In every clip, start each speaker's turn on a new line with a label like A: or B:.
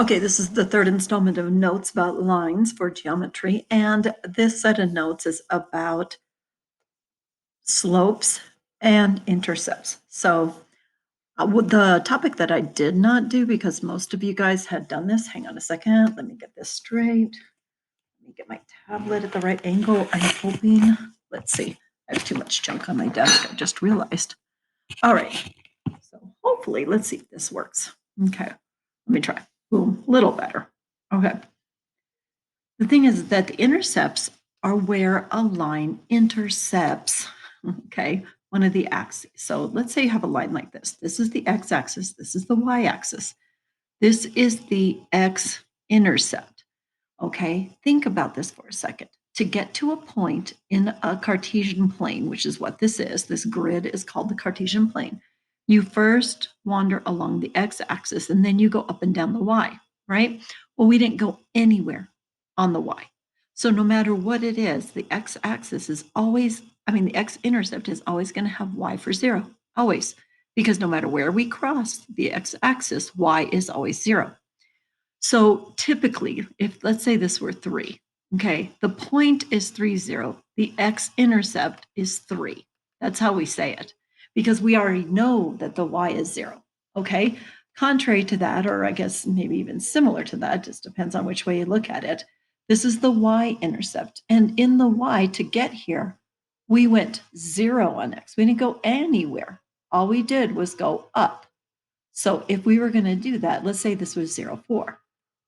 A: Okay, this is the third installment of notes about lines for geometry, and this set of notes is about slopes and intercepts. So the topic that I did not do, because most of you guys had done this, hang on a second, let me get this straight. Let me get my tablet at the right angle. I'm hoping, let's see, I have too much junk on my desk, I just realized. All right, so hopefully, let's see if this works. Okay, let me try. Boom, little better. Okay. The thing is that the intercepts are where a line intercepts, okay, one of the axes. So let's say you have a line like this. This is the x-axis, this is the y-axis. This is the x-intercept, okay? Think about this for a second. To get to a point in a Cartesian plane, which is what this grid is called the Cartesian plane, you first wander along the x-axis and then you go up and down the y, right? Well, we didn't go anywhere on the y. So no matter what it is, the x-axis is always, the x-intercept is always going to have y for 0, always. Because no matter where we cross the x-axis, y is always 0. So typically, if let's say this were 3, okay, the point is 3, 0. The x-intercept is 3. That's how we say it, because we already know that the y is 0, okay? Contrary to that, or I guess maybe even similar to that, just depends on which way you look at it, this is the y-intercept. And in the y, to get here, we went 0 on x. We didn't go anywhere. All we did was go up. So if we were going to do that, let's say this was 0, 4.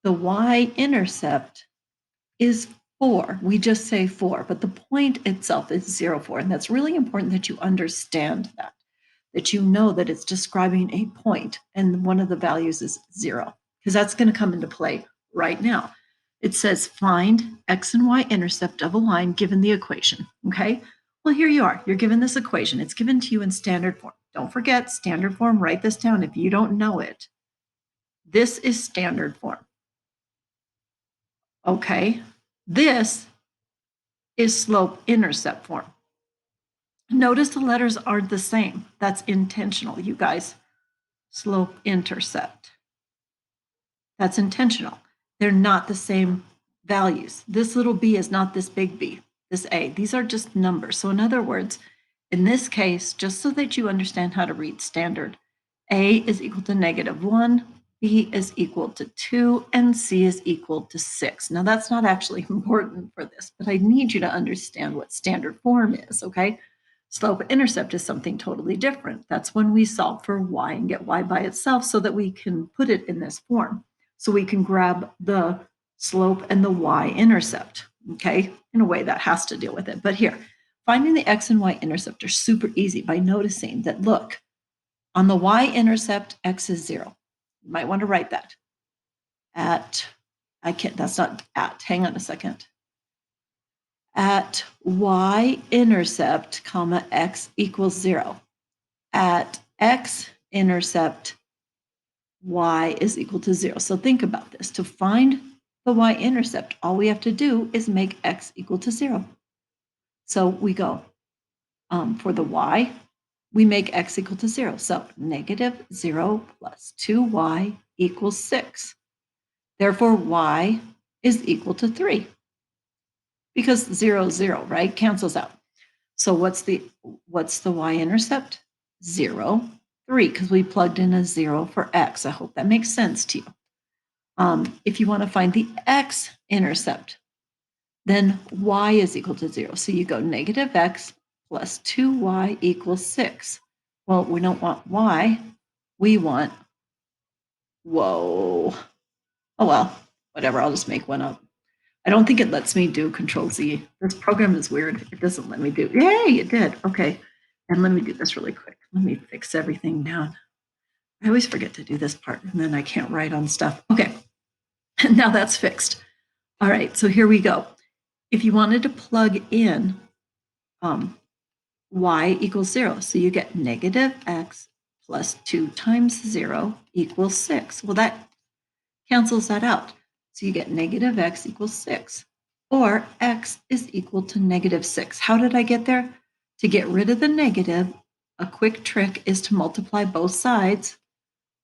A: The y-intercept is 4. We just say 4, but the point itself is 0, 4. And that's really important that you understand that you know that it's describing a point, and one of the values is 0, because that's going to come into play right now. It says find x and y intercept of a line given the equation, okay? Well, here you are. You're given this equation. It's given to you in standard form. Don't forget standard form. Write this down if you don't know it. This is standard form. Okay, this is slope-intercept form. Notice the letters aren't the same. That's intentional, you guys. Slope-intercept. That's intentional. They're not the same values. This little b is not this big B, this a. These are just numbers. So in other words, in this case, just so that you understand how to read standard, a is equal to -1, B is equal to 2, and C is equal to 6. Now, that's not actually important for this, but I need you to understand what standard form is, okay? Slope-intercept is something totally different. That's when we solve for y and get y by itself so that we can put it in this form. So we can grab the slope and the y-intercept, okay? In a way that has to deal with it. But here, finding the x and y-intercept are super easy by noticing that, look, on the y-intercept, x is 0. You might want to write that. That's not at, hang on a second. At y-intercept, comma, x equals 0. At x-intercept, y is equal to 0. So think about this. To find the y-intercept, all we have to do is make x equal to 0. So we go for the y, we make x equal to 0. So -0 plus 2y equals 6. Therefore, y is equal to 3. Because 0, 0, right? Cancels out. So what's the y-intercept? 0, 3, because we plugged in a 0 for x. I hope that makes sense to you. If you want to find the x-intercept, then y is equal to 0. So you go -x plus 2y equals 6. Well, we don't want y. We want, whoa. Oh, well, whatever. I'll just make one up. I don't think it lets me do Control-Z. This program is weird. It doesn't let me do. Yay, it did. Okay. And let me do this really quick. Let me fix everything down. I always forget to do this part, and then I can't write on stuff. Okay. Now that's fixed. All right. So here we go. If you wanted to plug in y equals 0, so you get -x plus 2 times 0 equals 6. Well, that cancels that out. So you get -x equals 6, or x is equal to -6. How did I get there? To get rid of the negative, a quick trick is to multiply both sides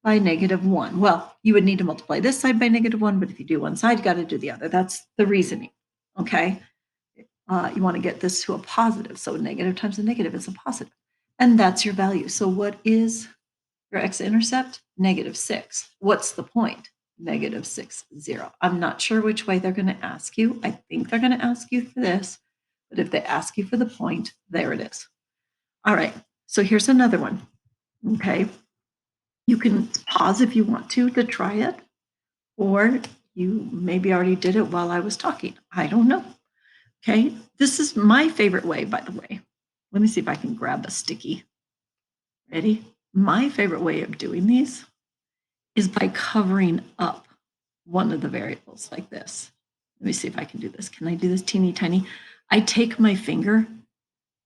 A: by -1. Well, you would need to multiply this side by -1, but if you do one side, you got to do the other. That's the reasoning, okay? You want to get this to a positive. So negative times a negative is a positive. And that's your value. So what is your x-intercept? -6. What's the point? -6, 0. I'm not sure which way they're going to ask you. I think they're going to ask you for this. But if they ask you for the point, there it is. All right. So here's another one. Okay. You can pause if you want to try it. Or you maybe already did it while I was talking. I don't know. Okay, this is my favorite way, by the way. Let me see if I can grab a sticky. Ready? My favorite way of doing these is by covering up one of the variables like this. Let me see if I can do this. Can I do this teeny tiny? I take my finger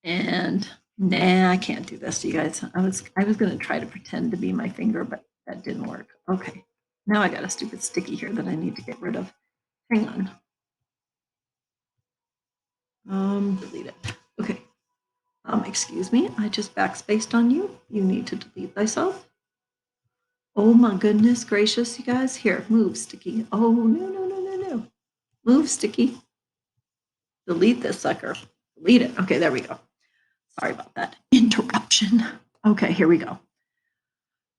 A: and nah, I can't do this, you guys. I was going to try to pretend to be my finger, but that didn't work. Okay, now I got a stupid sticky here that I need to get rid of. Hang on. Delete it. Okay. Excuse me, I just backspaced on you. You need to delete thyself. Oh my goodness gracious, you guys. Here, move, Sticky. Oh, no. Move, Sticky. Delete this sucker. Delete it. Okay, there we go. Sorry about that interruption. Okay, here we go.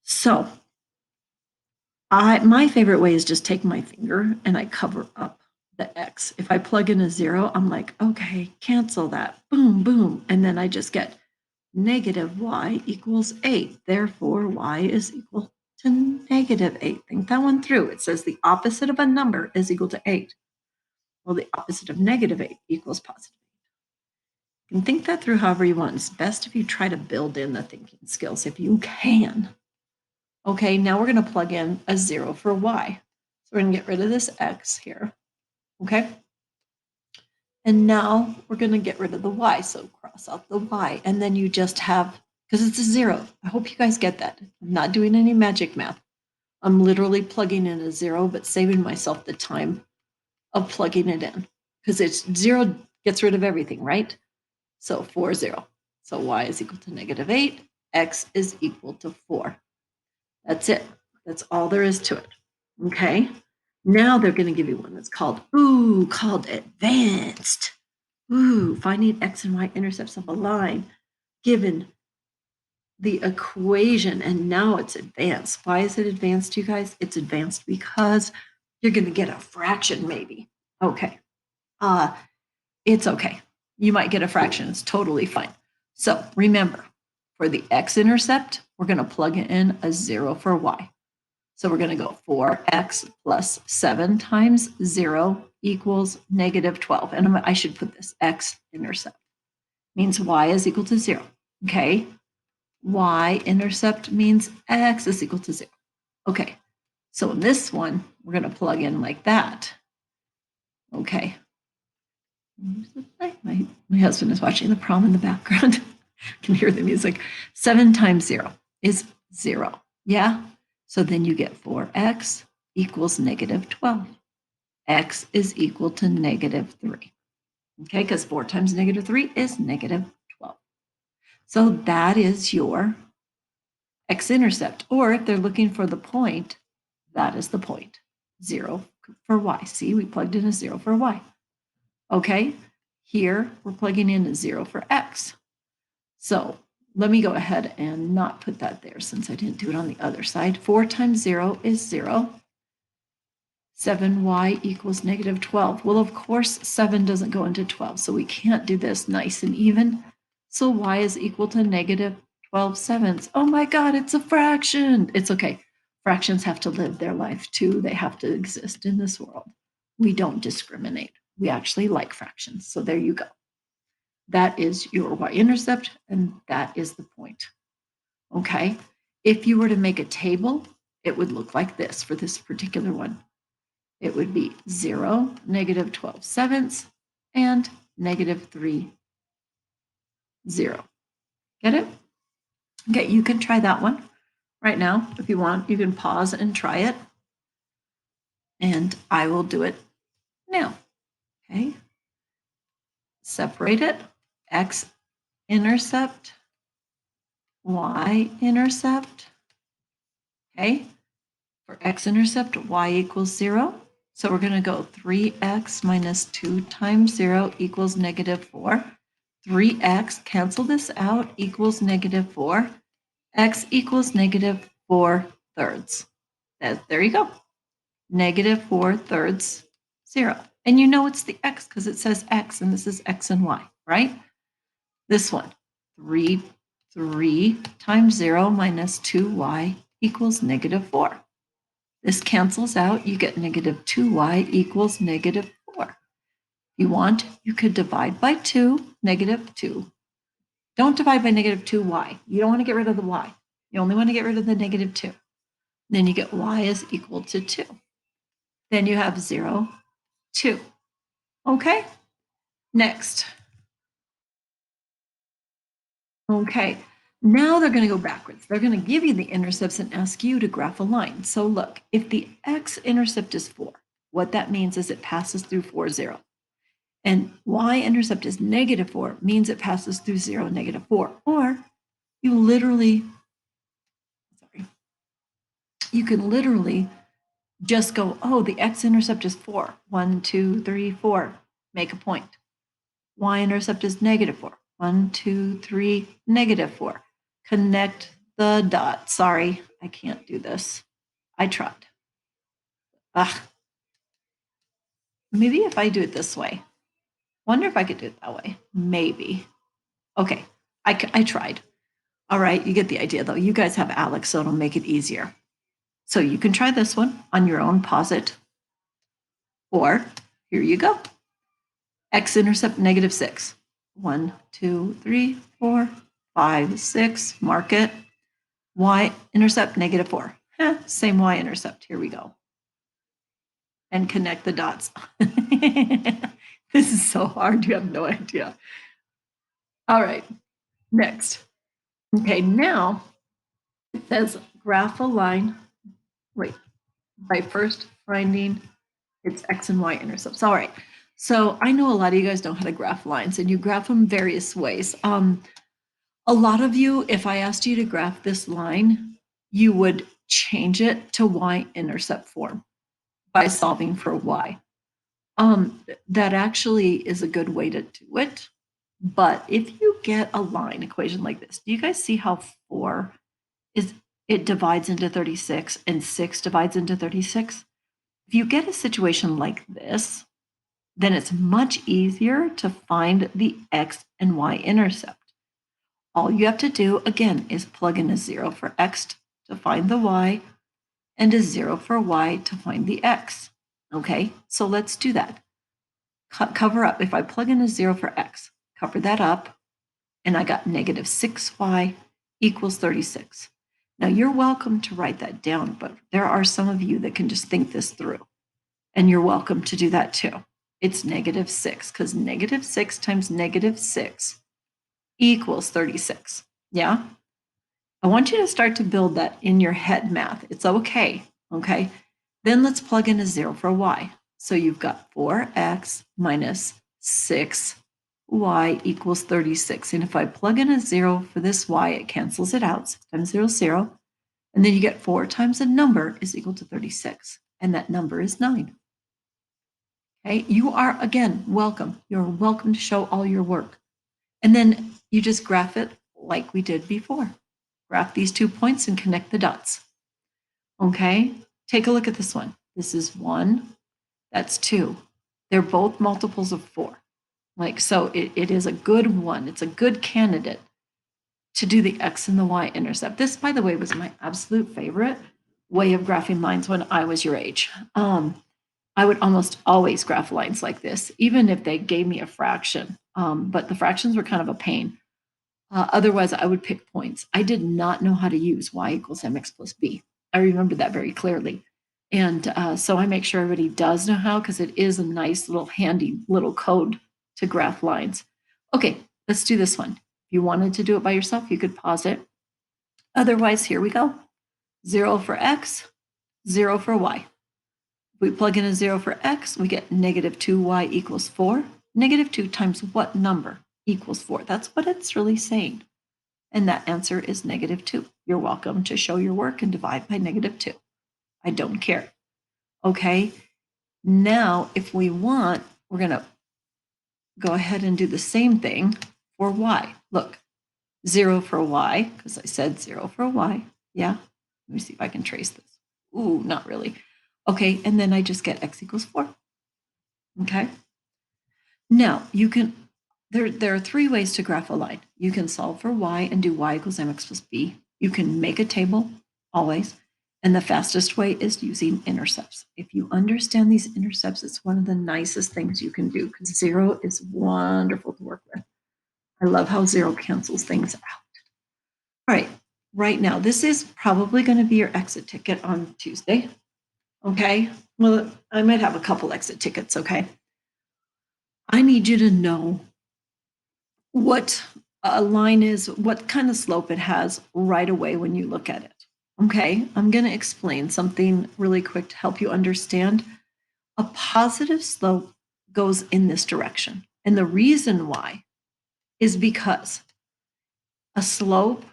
A: So, my favorite way is just take my finger and I cover up the X. If I plug in a 0, I'm like, okay, cancel that. Boom, boom. And then I just get negative y equals 8. Therefore, y is equal to -8. Think that one through. It says the opposite of a number is equal to 8. Well, the opposite of -8 equals positive. You can think that through however you want. It's best if you try to build in the thinking skills if you can. Okay, now we're going to plug in a 0 for y. So we're going to get rid of this x here. Okay. And now we're going to get rid of the y. So cross out the y. And then you just have, because it's a 0. I hope you guys get that. I'm not doing any magic math. I'm literally plugging in a 0, but saving myself the time of plugging it in. Because it's 0 gets rid of everything, right? So 4, 0. So y is equal to -8. X is equal to 4. That's it. That's all there is to it. Okay. Now they're going to give you one that's called advanced. Finding x and y intercepts of a line given the equation, and now it's advanced. Why is it advanced, you guys? It's advanced because you're going to get a fraction, maybe. Okay. It's okay. You might get a fraction. It's totally fine. So remember, for the x-intercept, we're going to plug in a 0 for y. So we're going to go 4x plus 7 times 0 equals -12. And I should put this x-intercept. Means y is equal to 0. Okay. Y-intercept means x is equal to 0. Okay. So in this one, we're going to plug in like that. Okay. My husband is watching the prom in the background. Can hear the music. 7 times 0 is 0. Yeah. So then you get 4x equals -12. X is equal to -3. Okay, because 4 times -3 is -12. So that is your x-intercept. Or if they're looking for the point, that is the point. 0 for y. See, we plugged in a 0 for y. Okay, here we're plugging in a 0 for x. So let me go ahead and not put that there since I didn't do it on the other side. 4 times 0 is 0. 7y equals -12. Well, of course, 7 doesn't go into 12, so we can't do this nice and even. So y is equal to -12 sevenths. Oh my God, it's a fraction. It's okay. Fractions have to live their life too. They have to exist in this world. We don't discriminate. We actually like fractions. So there you go. That is your y-intercept, and that is the point. Okay. If you were to make a table, it would look like this for this particular one. It would be 0, -12 sevenths, and -3, 0. Get it? Okay, you can try that one right now. If you want, you can pause and try it. And I will do it now. Okay. Separate it. X-intercept, Y-intercept. Okay, for x-intercept, y equals 0. So we're going to go 3x minus 2 times 0 equals negative 4. 3x, cancel this out, equals negative 4. X equals negative 4/3. There you go. Negative 4/3, 0. And you know it's the x because it says x, and this is x and y, right? This one, 3 times 0 minus 2y equals negative 4. This cancels out. You get negative 2y equals negative 4. If you want, you could divide by 2, negative 2. Don't divide by negative 2y. You don't want to get rid of the y. You only want to get rid of the negative 2. Then you get y is equal to 2. Then you have 0, 2. Okay, next. Okay, now they're going to go backwards. They're going to give you the intercepts and ask you to graph a line. So look, if the x-intercept is 4, what that means is it passes through 4, 0. And y-intercept is negative 4, means it passes through 0, negative 4. Or you can literally just go, oh, the x-intercept is 4. 1, 2, 3, 4. Make a point. Y-intercept is negative 4. 1, 2, 3, negative 4. Connect the dots. Sorry, I can't do this. I tried. Ugh. Maybe if I do it this way. Wonder if I could do it that way. Maybe. Okay, I tried. All right, you get the idea though. You guys have Alex, so it'll make it easier. So you can try this one on your own, pause it. Or here you go. X-intercept negative 6. 1, 2, 3, 4, 5, 6. Mark it. Y-intercept negative 4. Same y-intercept. Here we go. And connect the dots. This is so hard. You have no idea. All right, next. Okay, now it says graph a line. Wait, by first finding its x and y intercepts. All right. So I know a lot of you guys know how to graph lines, and you graph them various ways. A lot of you, if I asked you to graph this line, you would change it to y-intercept form by solving for y. That actually is a good way to do it. But if you get a line equation like this, do you guys see how 4 it divides into 36 and 6 divides into 36? If you get a situation like this, then it's much easier to find the x and y intercept. All you have to do, again, is plug in a 0 for x to find the y and a 0 for y to find the x. Okay, so let's do that. Cover up. If I plug in a 0 for x, cover that up, and I got negative 6y equals 36. Now, you're welcome to write that down, but there are some of you that can just think this through, and you're welcome to do that too. It's negative 6 because negative 6 times negative 6 equals 36. Yeah? I want you to start to build that in your head math. It's okay. Okay? Then let's plug in a 0 for y. So you've got 4x minus 6y equals 36. And if I plug in a 0 for this y, it cancels it out. 6 times 0 is 0. And then you get 4 times a number is equal to 36. And that number is 9. Okay, you are, again, welcome. You're welcome to show all your work. And then you just graph it like we did before. Graph these 2 points and connect the dots. Okay, take a look at this one. This is 1, that's 2. They're both multiples of 4. So it is a good one. It's a good candidate to do the x and the y intercept. This, by the way, was my absolute favorite way of graphing lines when I was your age. I would almost always graph lines like this, even if they gave me a fraction. But the fractions were kind of a pain. Otherwise, I would pick points. I did not know how to use y equals mx plus b. I remember that very clearly. And so I make sure everybody does know how, because it is a nice little handy little code to graph lines. Okay, let's do this one. If you wanted to do it by yourself, you could pause it. Otherwise, here we go. 0 for x, 0 for y. If we plug in a 0 for x, we get negative 2y equals 4. Negative 2 times what number equals 4? That's what it's really saying. And that answer is -2. You're welcome to show your work and divide by -2. I don't care. Okay. Now, if we want, we're going to go ahead and do the same thing for y. Look, 0 for y, because I said 0 for y. Yeah. Let me see if I can trace this. Ooh, not really. Okay. And then I just get x equals 4. Okay. Now, you can, there are 3 ways to graph a line. You can solve for y and do y equals mx plus b. You can make a table, always. And the fastest way is using intercepts. If you understand these intercepts, it's one of the nicest things you can do because 0 is wonderful to work with. I love how 0 cancels things out. All right, right now, this is probably going to be your exit ticket on Tuesday. Okay, well, I might have a couple exit tickets, okay? I need you to know what a line is, what kind of slope it has right away when you look at it. Okay, I'm going to explain something really quick to help you understand. A positive slope goes in this direction. And the reason why is because a slope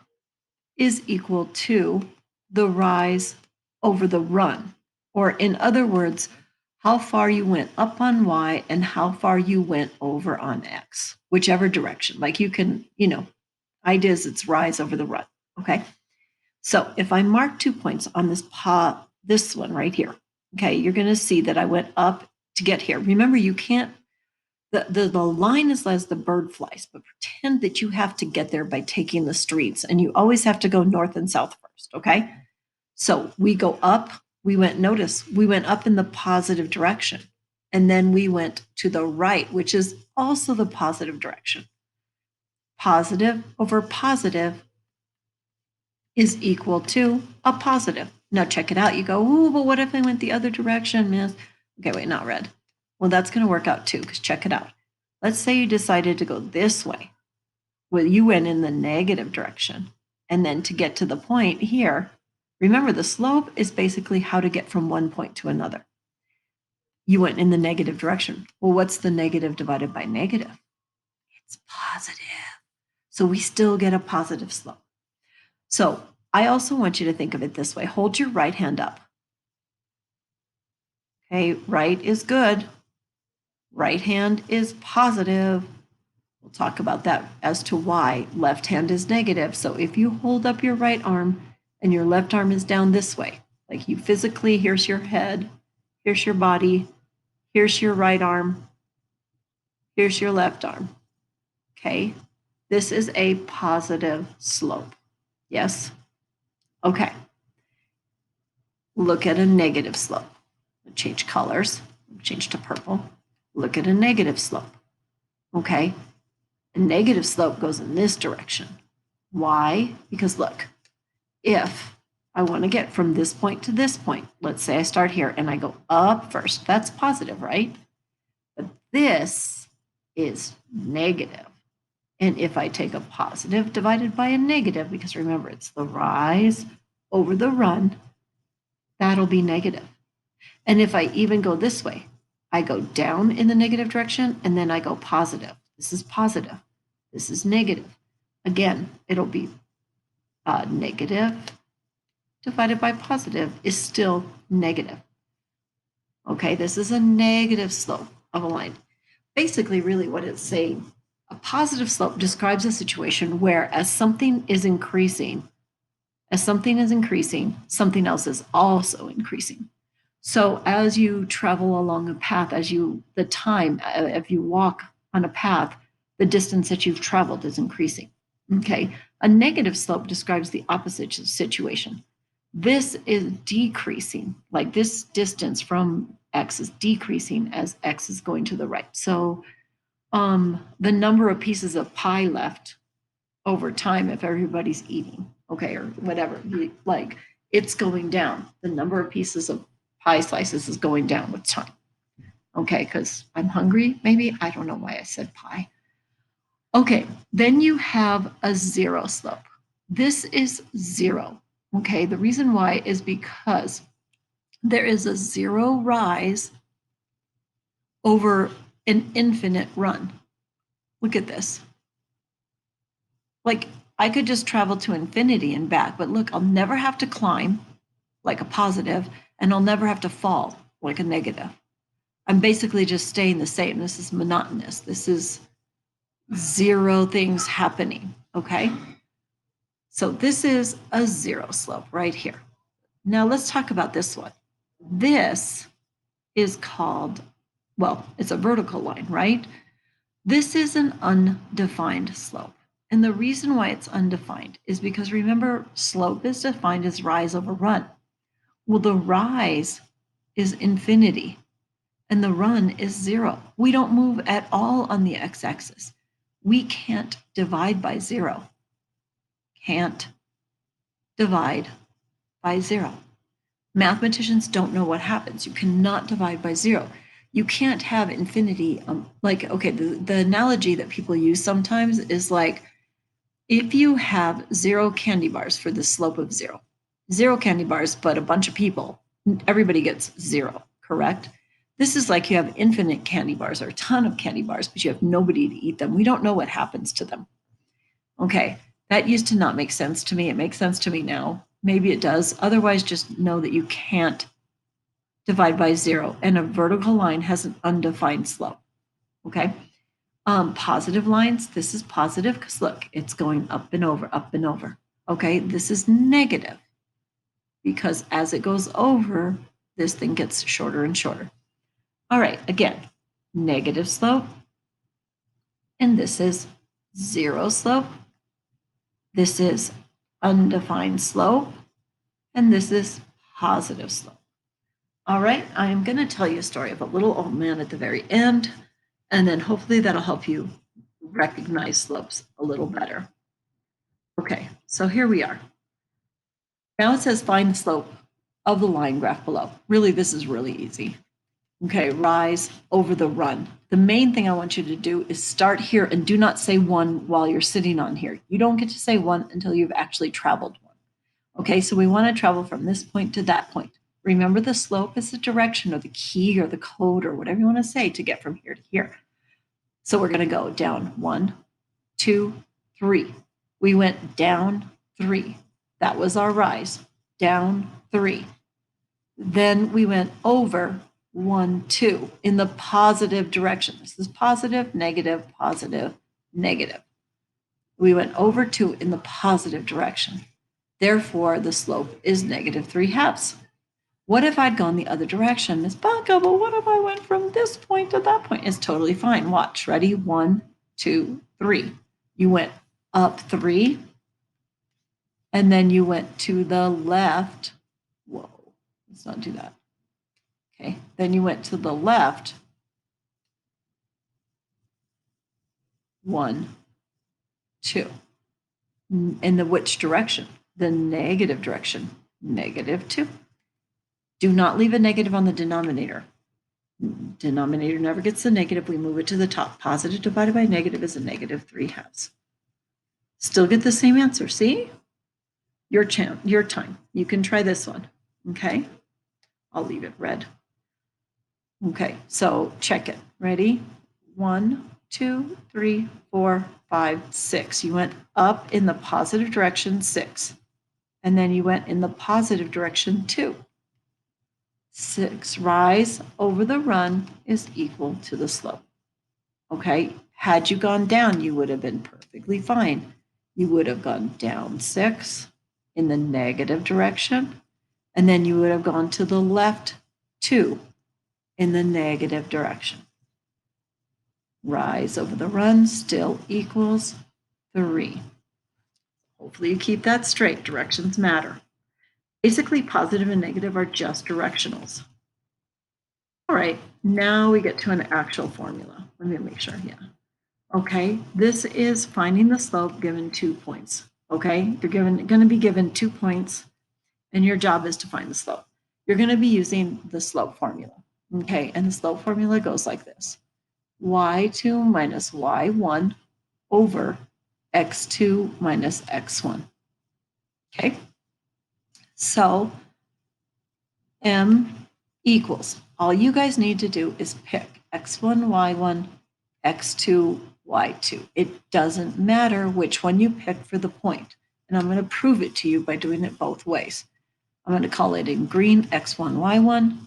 A: is equal to the rise over the run. Or in other words, how far you went up on y and how far you went over on x, whichever direction. Like you can, idea is it's rise over the run. Okay. So if I mark 2 points on this one right here, okay, you're going to see that I went up to get here. Remember, you can't, the line is as the bird flies, but pretend that you have to get there by taking the streets and you always have to go north and south first. Okay. So we go up, notice we went up in the positive direction. And then we went to the right, which is also the positive direction. Positive over positive is equal to a positive. Now check it out. You go, ooh, but what if I went the other direction, miss? Okay, wait, not red. Well, that's going to work out too, because check it out. Let's say you decided to go this way. Well, you went in the negative direction. And then to get to the point here, remember the slope is basically how to get from one point to another. You went in the negative direction. Well, what's the negative divided by negative? It's positive. So we still get a positive slope. So I also want you to think of it this way. Hold your right hand up. Okay, right is good. Right hand is positive. We'll talk about that as to why. Left hand is negative. So if you hold up your right arm and your left arm is down this way, like you physically, here's your head, here's your body, here's your right arm, here's your left arm. Okay, this is a positive slope. Yes? Okay. Look at a negative slope. Change colors, change to purple. Look at a negative slope. Okay, a negative slope goes in this direction. Why? Because look, if I want to get from this point to this point, let's say I start here and I go up first, that's positive, right? But this is negative. And if I take a positive divided by a negative, because remember, it's the rise over the run, that'll be negative. And if I even go this way, I go down in the negative direction and then I go positive. This is positive. This is negative. Again, it'll be negative divided by positive is still negative. Okay, this is a negative slope of a line. Basically, really what it's saying, a positive slope describes a situation where as something is increasing, something else is also increasing. So as you travel along a path, if you walk on a path, the distance that you've traveled is increasing. Okay, a negative slope describes the opposite situation. This is decreasing, like this distance from x is decreasing as x is going to the right. So the number of pieces of pie left over time, if everybody's eating, okay, or whatever, like it's going down. The number of pieces of pie slices is going down with time. Okay, because I'm hungry, maybe. I don't know why I said pie. Okay, then you have a zero slope. This is 0. Okay, the reason why is because there is a 0 rise over an infinite run. Look at this. Like I could just travel to infinity and back, but look, I'll never have to climb like a positive, and I'll never have to fall like a negative. I'm basically just staying the same. This is monotonous. This is zero things happening, okay? So this is a zero slope right here. Now let's talk about this one. This is called, well, it's a vertical line, right? This is an undefined slope. And the reason why it's undefined is because remember, slope is defined as rise over run. Well, the rise is infinity and the run is zero. We don't move at all on the x-axis. We can't divide by zero. Can't divide by zero. Mathematicians don't know what happens. You cannot divide by zero. You can't have infinity. The analogy that people use sometimes is like, if you have 0 candy bars for the slope of 0 candy bars, but a bunch of people, everybody gets 0, correct? This is like you have infinite candy bars or a ton of candy bars, but you have nobody to eat them. We don't know what happens to them. Okay, that used to not make sense to me. It makes sense to me now. Maybe it does. Otherwise, just know that you can't divide by 0, and a vertical line has an undefined slope. Okay. Positive lines, this is positive because look, it's going up and over, up and over. Okay, this is negative because as it goes over, this thing gets shorter and shorter. All right, again, negative slope, and this is zero slope. This is undefined slope, and this is positive slope. All right, I am going to tell you a story of a little old man at the very end, and then hopefully that'll help you recognize slopes a little better. Okay, so here we are. Now it says find the slope of the line graph below. Really, this is really easy. Okay, rise over the run. The main thing I want you to do is start here and do not say 1 while you're sitting on here. You don't get to say 1 until you've actually traveled 1. Okay, so we want to travel from this point to that point. Remember, the slope is the direction or the key or the code or whatever you want to say to get from here to here. So we're going to go down 1, 2, 3. We went down 3. That was our rise. Down 3. Then we went over 1, 2 in the positive direction. This is positive, negative, positive, negative. We went over 2 in the positive direction. Therefore, the slope is -3/2. What if I'd gone the other direction? Miss Blanca, but what if I went from this point to that point? It's totally fine. Watch. Ready? 1, 2, 3. You went up 3, and then you went to the left. Whoa, let's not do that. Okay, then you went to the left 1, 2. In the which direction? The negative direction, -2. Do not leave a negative on the denominator. Denominator never gets the negative. We move it to the top. Positive divided by negative is a -3/2. Still get the same answer. See? Your time. You can try this one. Okay? I'll leave it red. Okay, so check it. Ready? 1, 2, 3, 4, 5, 6. You went up in the positive direction 6. And then you went in the positive direction 2. 6 rise over the run is equal to the slope. Okay, had you gone down, you would have been perfectly fine. You would have gone down 6 in the negative direction, and then you would have gone to the left 2 in the negative direction. Rise over the run still equals 3. Hopefully you keep that straight. Directions matter. Basically, positive and negative are just directionals. All right, now we get to an actual formula. Let me make sure, yeah. Okay, this is finding the slope given 2 points. Okay, you're going to be given 2 points, and your job is to find the slope. You're going to be using the slope formula. Okay, and the slope formula goes like this. y2 minus y1 over x2 minus x1. Okay, so m equals, all you guys need to do is pick x1, y1, x2, y2. It doesn't matter which one you pick for the point. And I'm going to prove it to you by doing it both ways. I'm going to call it in green x1, y1.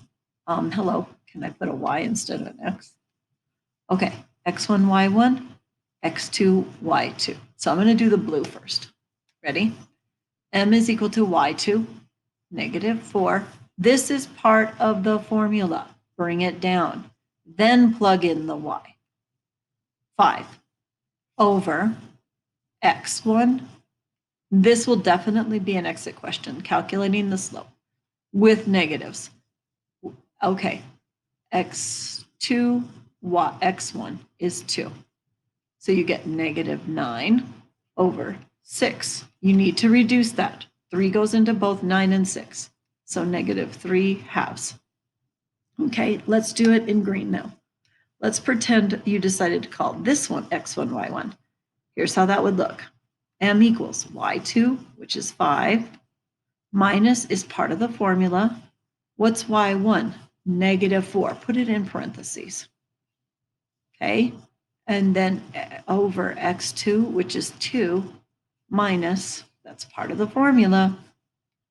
A: Hello, can I put a y instead of an x? Okay, x1, y1, x2, y2. So I'm going to do the blue first. Ready? M is equal to y2, -4. This is part of the formula. Bring it down. Then plug in the y. 5 over x1. This will definitely be an exit question, calculating the slope with negatives. Okay, x2, x1 is 2. So you get -9 over 6. You need to reduce that. 3 goes into both 9 and 6. So -3/2. Okay, let's do it in green now. Let's pretend you decided to call this one x1, y1. Here's how that would look. M equals y2, which is 5, minus is part of the formula. What's y1? -4. Put it in parentheses. Okay, and then over x2, which is 2, minus, that's part of the formula,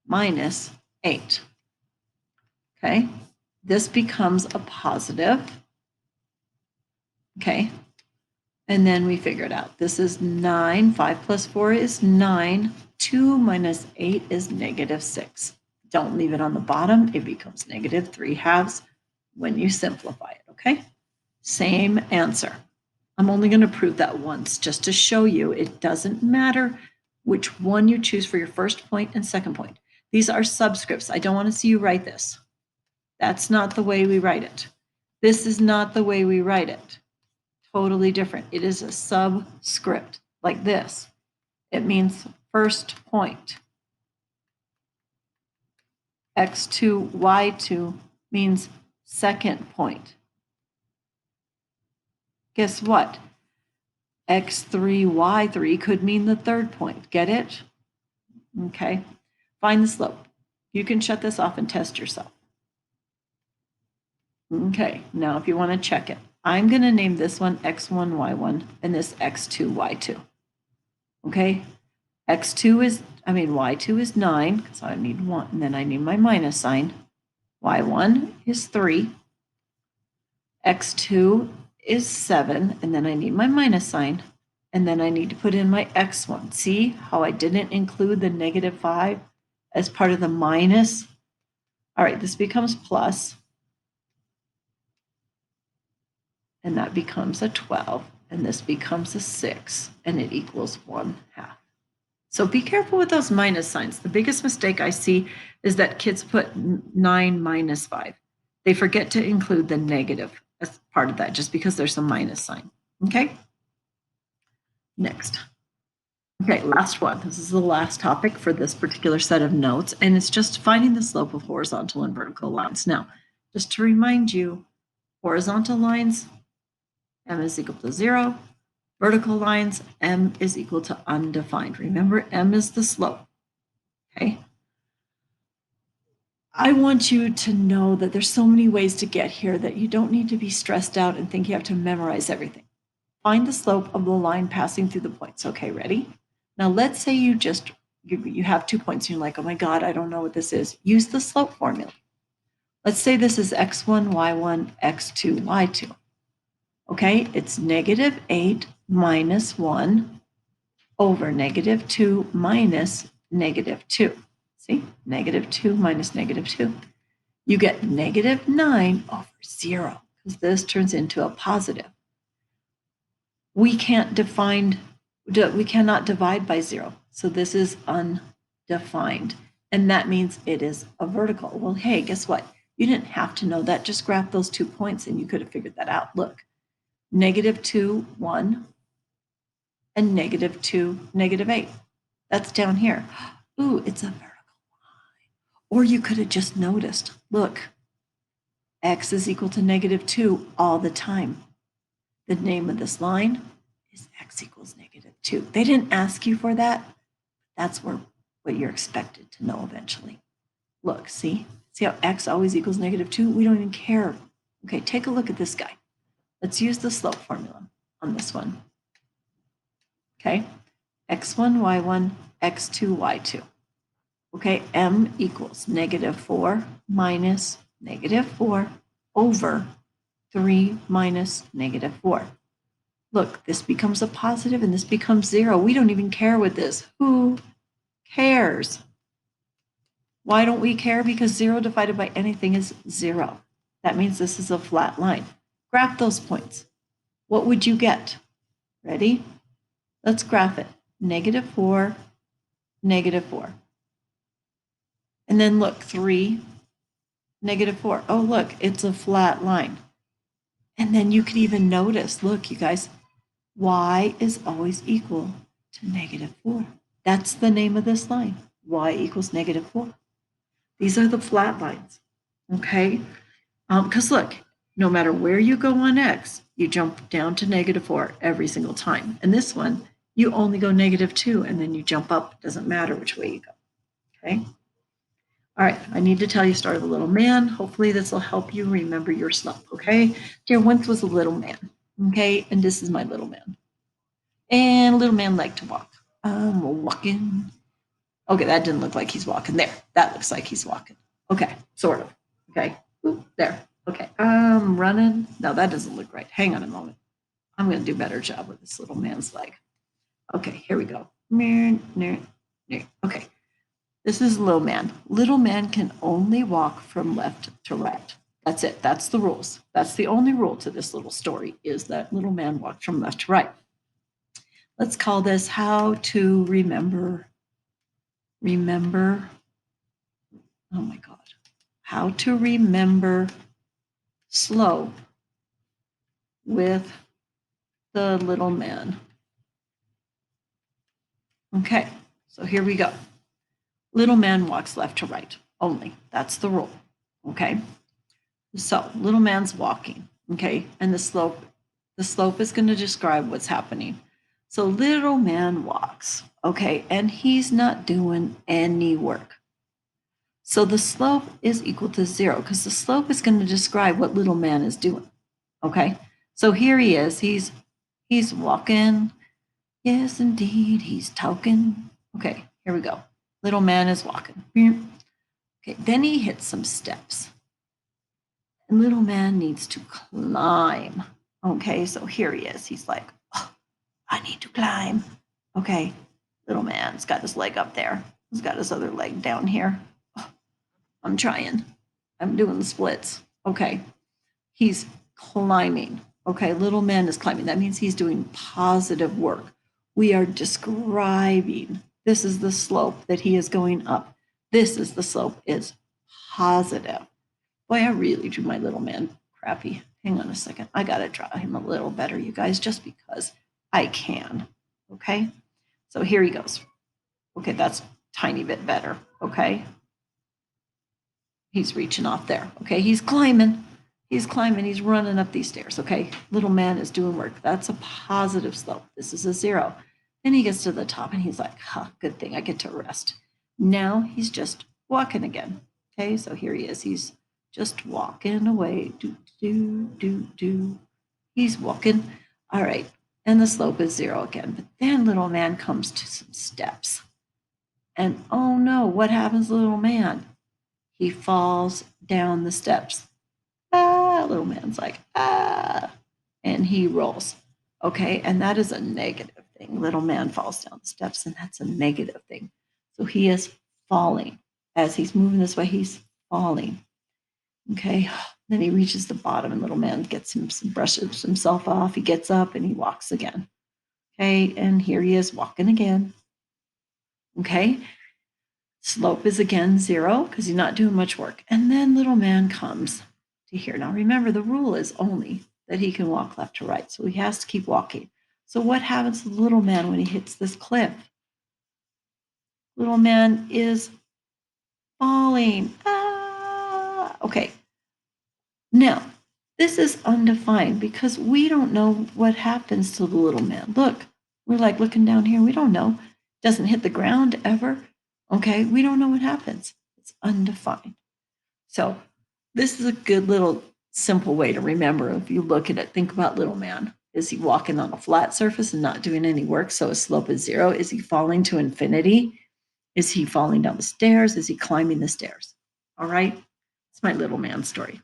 A: minus 8. Okay, this becomes a positive. Okay, and then we figure it out. This is 9, 5 plus 4 is 9, 2 minus 8 is -6. Don't leave it on the bottom, it becomes -3/2 when you simplify it, okay? Same answer. I'm only going to prove that once just to show you it doesn't matter which one you choose for your first point and second point. These are subscripts. I don't want to see you write this. That's not the way we write it. This is not the way we write it. Totally different. It is a subscript like this. It means first point. x2, y2 means second point. Guess what? x3, y3 could mean the third point. Get it? Okay. Find the slope. You can shut this off and test yourself. Okay, now if you want to check it, I'm going to name this one x1, y1, and this x2, y2. Okay, y2 is 9, because I need 1, and then I need my minus sign. y1 is 3. x2 is 7, and then I need my minus sign. And then I need to put in my x1. See how I didn't include the -5 as part of the minus? All right, this becomes plus. And that becomes a 12, and this becomes a 6, and it equals 1/2. So be careful with those minus signs. The biggest mistake I see is that kids put 9 minus 5. They forget to include the negative as part of that just because there's a minus sign. Okay? Next. Okay, last one. This is the last topic for this particular set of notes, and it's just finding the slope of horizontal and vertical lines. Now, just to remind you, horizontal lines, m is equal to 0. Vertical lines, m is equal to undefined. Remember, m is the slope. Okay? I want you to know that there's so many ways to get here that you don't need to be stressed out and think you have to memorize everything. Find the slope of the line passing through the points. Okay, ready? Now let's say you have 2 points and you're like, oh my God, I don't know what this is. Use the slope formula. Let's say this is x1, y1, x2, y2. Okay, it's -8 minus 1 over -2 minus -2. See, -2 minus -2. You get -9 over 0 because this turns into a positive. We cannot divide by 0. So this is undefined. And that means it is a vertical. Well, hey, guess what? You didn't have to know that. Just graph those 2 points and you could have figured that out. Look, -2, 1, and -2, -8. That's down here. Ooh, it's a vertical line. Or you could have just noticed, look, x is equal to -2 all the time. The name of this line is x equals -2. They didn't ask you for that. That's what you're expected to know eventually. Look, see how x always equals -2? We don't even care. Okay, take a look at this guy. Let's use the slope formula on this one. Okay, x1, y1, x2, y2. Okay, m equals -4 minus -4 over 3 minus -4. Look, this becomes a positive and this becomes 0. We don't even care with this. Who cares? Why don't we care? Because 0 divided by anything is 0. That means this is a flat line. Graph those points. What would you get? Ready? Let's graph it. -4, -4. And then look, 3, -4. Oh, look, it's a flat line. And then you can even notice, look, you guys, y is always equal to -4. That's the name of this line, y equals -4. These are the flat lines, okay? Because look, no matter where you go on x, you jump down to -4 every single time. And this one, you only go -2 and then you jump up. It doesn't matter which way you go, okay? All right, I need to tell you a story of a little man. Hopefully this will help you remember your slope, okay? There once was a little man, okay? And this is my little man. And a little man liked to walk. Walking. Okay, that didn't look like he's walking. There, that looks like he's walking. Okay, sort of. Okay, ooh, there. Okay, running. No, that doesn't look right. Hang on a moment. I'm going to do a better job with this little man's leg. Okay, here we go. Okay, this is little man. Little man can only walk from left to right. That's it. That's the rules. That's the only rule to this little story, is that little man walked from left to right. Let's call this how to remember. Oh my God. How to remember slope with the little man. Okay, so here we go. Little man walks left to right only. That's the rule. Okay, so little man's walking. Okay, and the slope is going to describe what's happening. So little man walks. Okay, and he's not doing any work. So the slope is equal to 0 because the slope is going to describe what little man is doing. Okay, so here he is. He's walking. Yes, indeed, he's talking. Okay, here we go. Little man is walking. Okay, then he hits some steps. And little man needs to climb. Okay, so here he is. He's like, oh, I need to climb. Okay, little man's got his leg up there. He's got his other leg down here. Oh, I'm trying. I'm doing the splits. Okay, he's climbing. Okay, little man is climbing. That means he's doing positive work. We are describing, this is the slope that he is going up. This is the slope is positive. Boy, I really drew my little man crappy. Hang on a second. I got to draw him a little better, you guys, just because I can. Okay, so here he goes. Okay, that's a tiny bit better. Okay, he's reaching off there. Okay, he's climbing. He's climbing. He's running up these stairs. Okay, little man is doing work. That's a positive slope. This is a 0. Then he gets to the top and he's like, huh, good thing I get to rest. Now he's just walking again. Okay, so here he is. He's just walking away. Do. He's walking. All right, and the slope is 0 again. But then little man comes to some steps. And oh no, what happens to little man? He falls down the steps. Ah, little man's like, ah, and he rolls. Okay, and that is a negative thing. Little man falls down the steps, and that's a negative thing. So he is falling. As he's moving this way, he's falling. Okay, then he reaches the bottom, and little man gets him some, brushes himself off. He gets up and he walks again. Okay, and here he is walking again. Okay, slope is again 0 because he's not doing much work. And then little man comes to here. Now remember, the rule is only that he can walk left to right, so he has to keep walking. So what happens to the little man when he hits this cliff? Little man is falling. Ah! Okay. Now, this is undefined because we don't know what happens to the little man. Look, we're like looking down here. We don't know. Doesn't hit the ground ever. Okay, we don't know what happens. It's undefined. So this is a good little simple way to remember. If you look at it, think about little man. Is he walking on a flat surface and not doing any work, so his slope is 0? Is he falling to infinity? Is he falling down the stairs? Is he climbing the stairs? All right, it's my little man story.